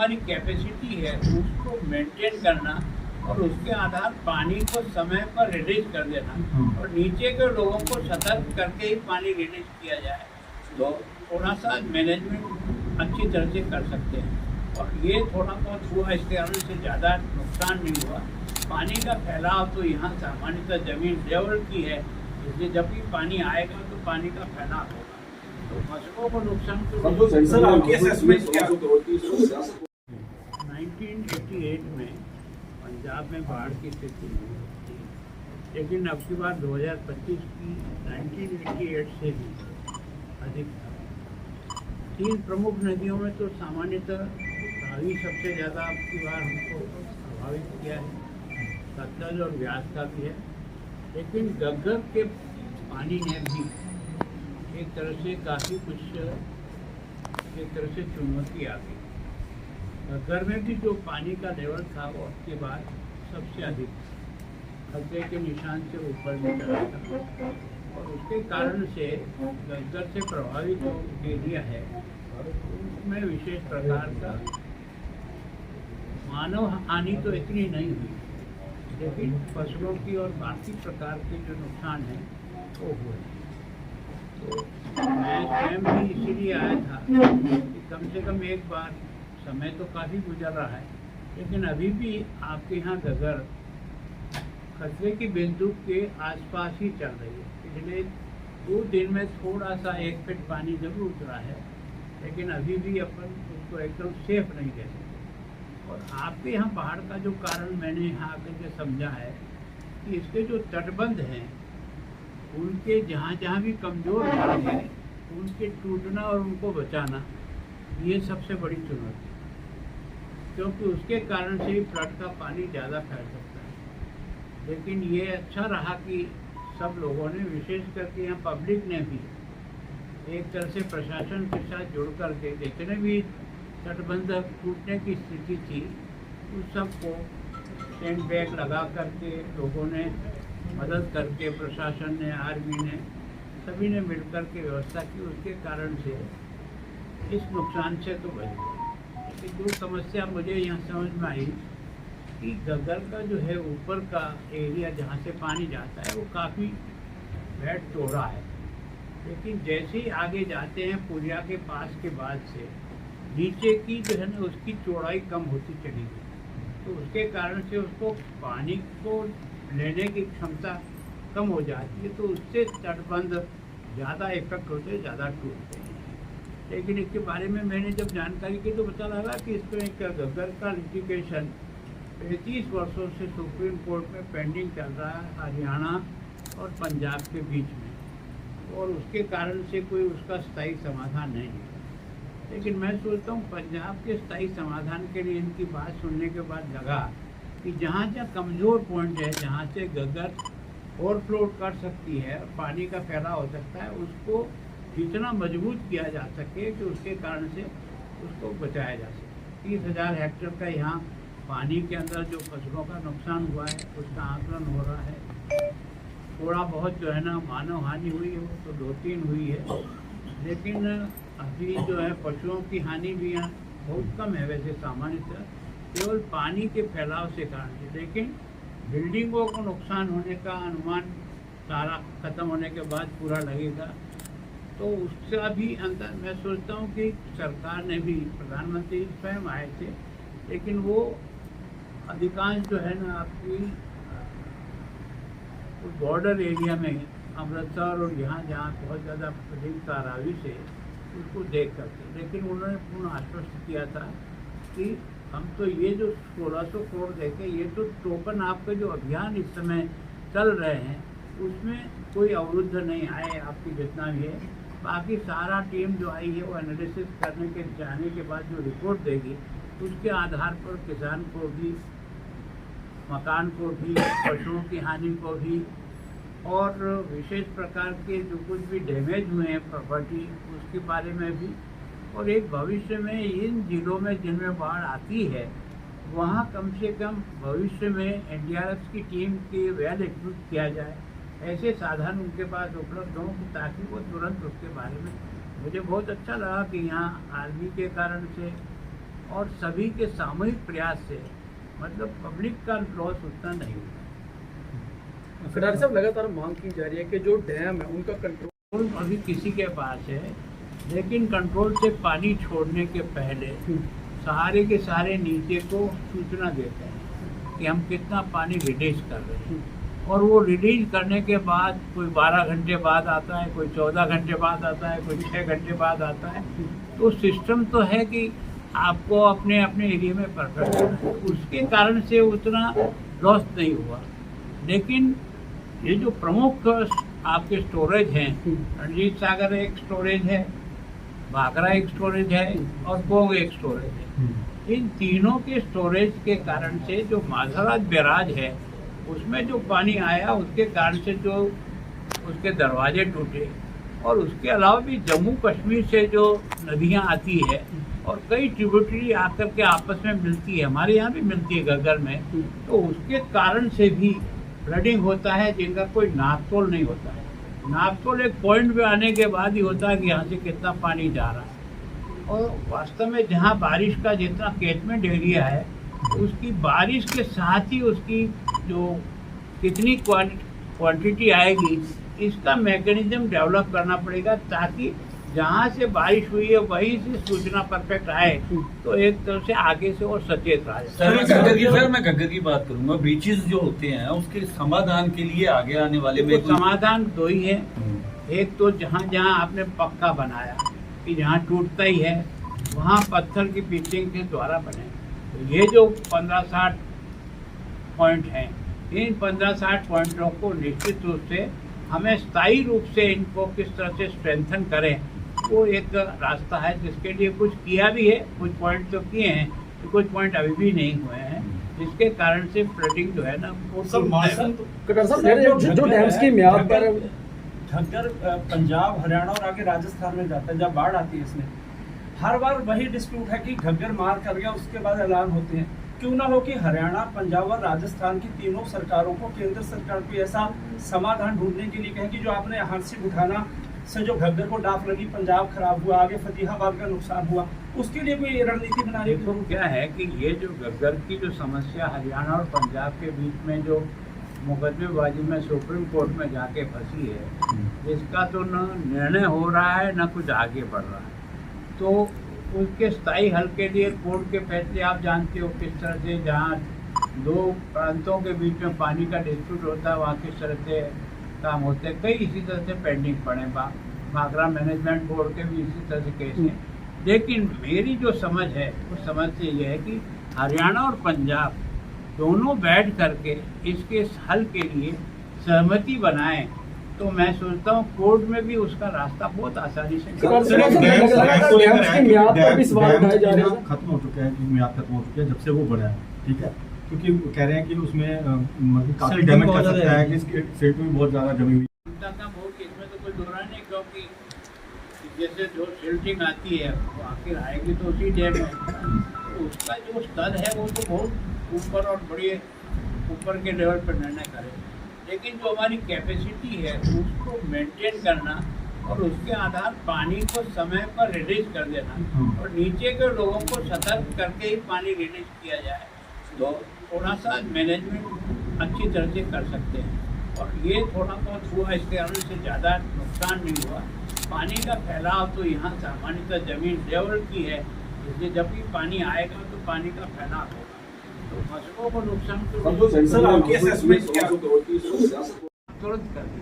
हमारी कैपेसिटी है उसको मेंटेन करना और उसके आधार पानी को समय पर रिलीज कर देना और नीचे के लोगों को सतर्क करके ही पानी रिलीज किया जाए तो थोड़ा सा मैनेजमेंट अच्छी तरह से कर सकते हैं। और ये थोड़ा बहुत हुआ, इसके कारण से ज़्यादा नुकसान नहीं हुआ। पानी का फैलाव तो यहाँ सामान्यतः जमीन लेवल की है, इसलिए जब भी पानी आएगा तो पानी का फैलाव होगा, तो फसलों को नुकसान तो सर आपकी असेसमेंट क्या 1988 में पंजाब में बाढ़ की स्थिति नहीं थी, लेकिन अब की बार 2025 की 1988 से भी अधिक था। 3 प्रमुख नदियों में तो सामान्यतः रावी सबसे ज़्यादा अब की बार हमको प्रभावित किया है, सतलज और व्यास का भी है, लेकिन घग्गर के पानी ने भी एक तरह से काफ़ी कुछ एक तरह से चुनौती आ गई। घग्गर में भी जो पानी का लेवल था वो अब के बाद सबसे अधिक खतरे के निशान से ऊपर में चला था और उसके कारण से घग्गर से प्रभावित जो एरिया है उसमें विशेष प्रकार का मानव हानि तो इतनी नहीं हुई, लेकिन फसलों की और बाकी प्रकार के जो नुकसान हैं वो हुए। तो मैं स्वयं भी इसीलिए आया था कि कम से कम एक बार, समय तो काफ़ी गुजर रहा है लेकिन अभी भी आपके यहाँ घग्गर खतरे की बिंदु के आसपास ही चल रही है। पिछले 2 दिन में थोड़ा सा 1 फीट पानी जरूर उतरा है, लेकिन अभी भी अपन उसको एकदम सेफ नहीं कह सकते। और आपके यहाँ बाढ़ का जो कारण मैंने यहाँ आकर के समझा है कि इसके जो तटबंध हैं उनके जहाँ जहाँ भी कमज़ोर भाग है उनके टूटना और उनको बचाना, ये सबसे बड़ी चुनौती है, क्योंकि उसके कारण से ही फ्लड का पानी ज़्यादा फैल सकता है। लेकिन ये अच्छा रहा कि सब लोगों ने, विशेष करके यहाँ पब्लिक ने भी एक तरह से प्रशासन के साथ जुड़ करके जितने भी तटबंध टूटने की स्थिति थी उस सबको टेंट बैग लगा करके लोगों ने मदद करके, प्रशासन ने, आर्मी ने, सभी ने मिलकर के व्यवस्था की। उसके कारण से इस नुकसान से तो बच गए। लेकिन जो समस्या मुझे यहाँ समझ में आई कि घग्गर का जो है ऊपर का एरिया जहाँ से पानी जाता है वो काफ़ी बेड चौड़ा है, लेकिन जैसे ही आगे जाते हैं पुलिया के पास के बाद से नीचे की जो है ना उसकी चौड़ाई कम होती चली गई, तो उसके कारण से उसको पानी को लेने की क्षमता कम हो जाती है, तो उससे तटबंध ज़्यादा इफेक्ट होते, ज़्यादा टूटते हैं। लेकिन इसके बारे में मैंने जब जानकारी की तो पता लगा कि इसमें एक घग्गर का लिटिगेशन 35 वर्षों से सुप्रीम कोर्ट में पेंडिंग चल रहा है हरियाणा और पंजाब के बीच में, और उसके कारण से कोई उसका स्थायी समाधान नहीं है। लेकिन मैं सोचता हूँ पंजाब के स्थायी समाधान के लिए इनकी बात सुनने के बाद लगा कि जहाँ जहाँ कमज़ोर पॉइंट है, जहाँ से घग्गर ओवरफ्लो कर सकती है, पानी का फैलाव हो सकता है, उसको जितना मजबूत किया जा सके कि उसके कारण से उसको बचाया जा सके। 30,000 हेक्टेयर का यहाँ पानी के अंदर जो फसलों का नुकसान हुआ है उसका आकलन हो रहा है। थोड़ा बहुत जो है ना मानव हानि हुई है वो तो 2-3 हुई है, लेकिन अभी जो है पशुओं की हानि भी यहाँ बहुत कम है वैसे सामान्यतः, केवल पानी के फैलाव से कारण है। लेकिन बिल्डिंगों को नुकसान होने का अनुमान सारा ख़त्म होने के बाद पूरा लगेगा, तो उसका भी अंतर मैं सोचता हूँ कि सरकार ने भी, प्रधानमंत्री स्वयं आए थे, लेकिन वो अधिकांश जो है ना आपकी बॉर्डर एरिया में अमृतसर और यहाँ जहाँ बहुत ज़्यादा अधिक तारावी से उसको देख करके, लेकिन उन्होंने पूर्ण आश्वस्त किया था कि हम तो ये जो 1600 करोड़ देखे, ये तो टोकन आपके जो अभियान इस समय चल रहे हैं उसमें कोई अवरुद्ध नहीं आए, आपकी जितना भी है। बाकी सारा टीम जो आई है वो एनालिसिस करने के जाने के बाद जो रिपोर्ट देगी उसके आधार पर किसान को भी, मकान को भी, पशुओं की हानि को भी और विशेष प्रकार के जो कुछ भी डैमेज हुए हैं प्रॉपर्टी उसके बारे में भी, और एक भविष्य में इन जिलों में जिनमें बाढ़ आती है वहाँ कम से कम भविष्य में एनडीआरएफ की टीम के वेल इक्विप किया जाए, ऐसे साधन उनके पास उपलब्ध हों ताकि वो तुरंत उसके बारे में। मुझे बहुत अच्छा लगा कि यहाँ आर्मी के कारण से और सभी के सामूहिक प्रयास से मतलब पब्लिक का लॉस उतना नहीं होगा। खिलाड़ी साहब, लगातार मांग की जा रही है कि जो डैम है उनका कंट्रोल अभी किसी के पास है, लेकिन कंट्रोल से पानी छोड़ने के पहले सहारे के सारे नीचे को सूचना देते हैं कि हम कितना पानी रिलीज कर रहे हैं, और वो रिलीज करने के बाद कोई 12 घंटे बाद आता है, कोई 14 घंटे बाद आता है, कोई 6 घंटे बाद आता है। तो सिस्टम तो है कि आपको अपने अपने एरिया में परफेक्ट होना है, उसके कारण से उतना लॉस नहीं हुआ। लेकिन ये जो प्रमुख आपके स्टोरेज हैं, रणजीत सागर एक स्टोरेज है, भाखड़ा एक स्टोरेज है और पोंग एक स्टोरेज है। इन तीनों के स्टोरेज के कारण से जो माधवराज बैराज है उसमें जो पानी आया, उसके कारण से जो उसके दरवाजे टूटे, और उसके अलावा भी जम्मू कश्मीर से जो नदियां आती है और कई ट्रिब्यूटरी आकर के आपस में मिलती है, हमारे यहाँ भी मिलती है घग्गर में, तो उसके कारण से भी फ्लडिंग होता है जिनका कोई नापतोल नहीं होता है। नापतोल एक पॉइंट पे आने के बाद ही होता है कि यहाँ से कितना पानी जा रहा है। और वास्तव में जहाँ बारिश का जितना कैचमेंट एरिया है, उसकी बारिश के साथ ही उसकी जो कितनी क्वांटिटी आएगी, इसका मैकेनिज्म डेवलप करना पड़ेगा, ताकि जहाँ से बारिश हुई है वहीं से सूचना परफेक्ट आए, तो एक तरह से आगे से और सचेत रहा जाए। सर मैं घग्गर की बात करूंगा, बीचेस जो होते हैं उसके समाधान के लिए आगे आने वाले में समाधान दो ही है। एक तो जहाँ जहाँ आपने पक्का बनाया कि जहाँ टूटता ही है वहाँ पत्थर की पिचिंग के द्वारा बने। तो ये जो 15-60 पॉइंट हैं, इन 15-60 पॉइंटों को निश्चित रूप से हमें स्थायी रूप से इनको किस तरह से स्ट्रेंथन करें, वो एक रास्ता है जिसके लिए कुछ किया भी है, कुछ पॉइंट तो किए हैं, तो कुछ पॉइंट अभी भी नहीं हुए हैं, जिसके कारण से फ्लडिंग जो है ना वो सब जो डैम्स की म्याद पर घग्गर पंजाब, हरियाणा और आगे राजस्थान में जाता है। जब बाढ़ आती है इसमें हर बार वही डिस्प्यूट है कि घग्गर मार कर गया, उसके बाद ऐलान होते हैं। क्यों ना हो कि हरियाणा, पंजाब और राजस्थान की तीनों सरकारों को केंद्र सरकार को ऐसा समाधान ढूंढने के लिए कहें कि जो आपने हांसी उठाना से जो घग्गर को डाफ लगी, पंजाब खराब हुआ, आगे फतेहाबाद का नुकसान हुआ, उसके लिए कोई रणनीति बनाने देखो क्या है कि ये जो घग्गर की जो समस्या हरियाणा और पंजाब के बीच में जो मुकदमेबाजी में सुप्रीम कोर्ट में जाके फंसी है, इसका तो न निर्णय हो रहा है न कुछ आगे बढ़ रहा है। तो उसके स्थायी हल के लिए कोर्ट के फैसले आप जानते हो किस तरह से, जहाँ दो प्रांतों के बीच में पानी का डिस्प्यूट होता है वहाँ किस तरह से काम होते हैं। कई इसी तरह से पेंडिंग पड़े, भाखड़ा मैनेजमेंट बोर्ड के भी इसी तरह से केस हैं। लेकिन मेरी जो समझ है उस समझ से ये है कि हरियाणा और पंजाब दोनों बैठ करके इसके हल के लिए सहमति बनाएं, तो मैं सोचता हूँ कोर्ट में भी उसका रास्ता बहुत आसानी से खत्म हो चुका है कि म्याद खत्म हो चुकी है जब से वो बना है, ठीक है, क्योंकि कह रहे हैं कि उसमें मतलब काफी डैमेज कर सकता है कि सेट में बहुत ज्यादा जमी हुई। इसमें तो कोई दोहरा नहीं, क्योंकि जैसे जो सिल्टिंग आती है वो आखिर आएगी तो उसी डैम में, तो उसका जो स्तर है वो तो बहुत ऊपर और बड़ी ऊपर के लेवल पर निर्णय करे, लेकिन जो हमारी कैपेसिटी है उसको मेंटेन करना और उसके आधार पानी को समय पर रिलीज कर देना और नीचे के लोगों को सतर्क करके ही पानी रिलीज किया जाए, तो थोड़ा सा मैनेजमेंट अच्छी तरह से कर सकते हैं। और ये थोड़ा बहुत हुआ, इसके कारण से ज़्यादा नुकसान नहीं हुआ। पानी का फैलाव तो यहाँ सामान्यतः जमीन लेवल की है, इसलिए जब भी पानी आएगा तो पानी का फैलाव होगा, तो फसलों को नुकसान तो तुरंत कर दें।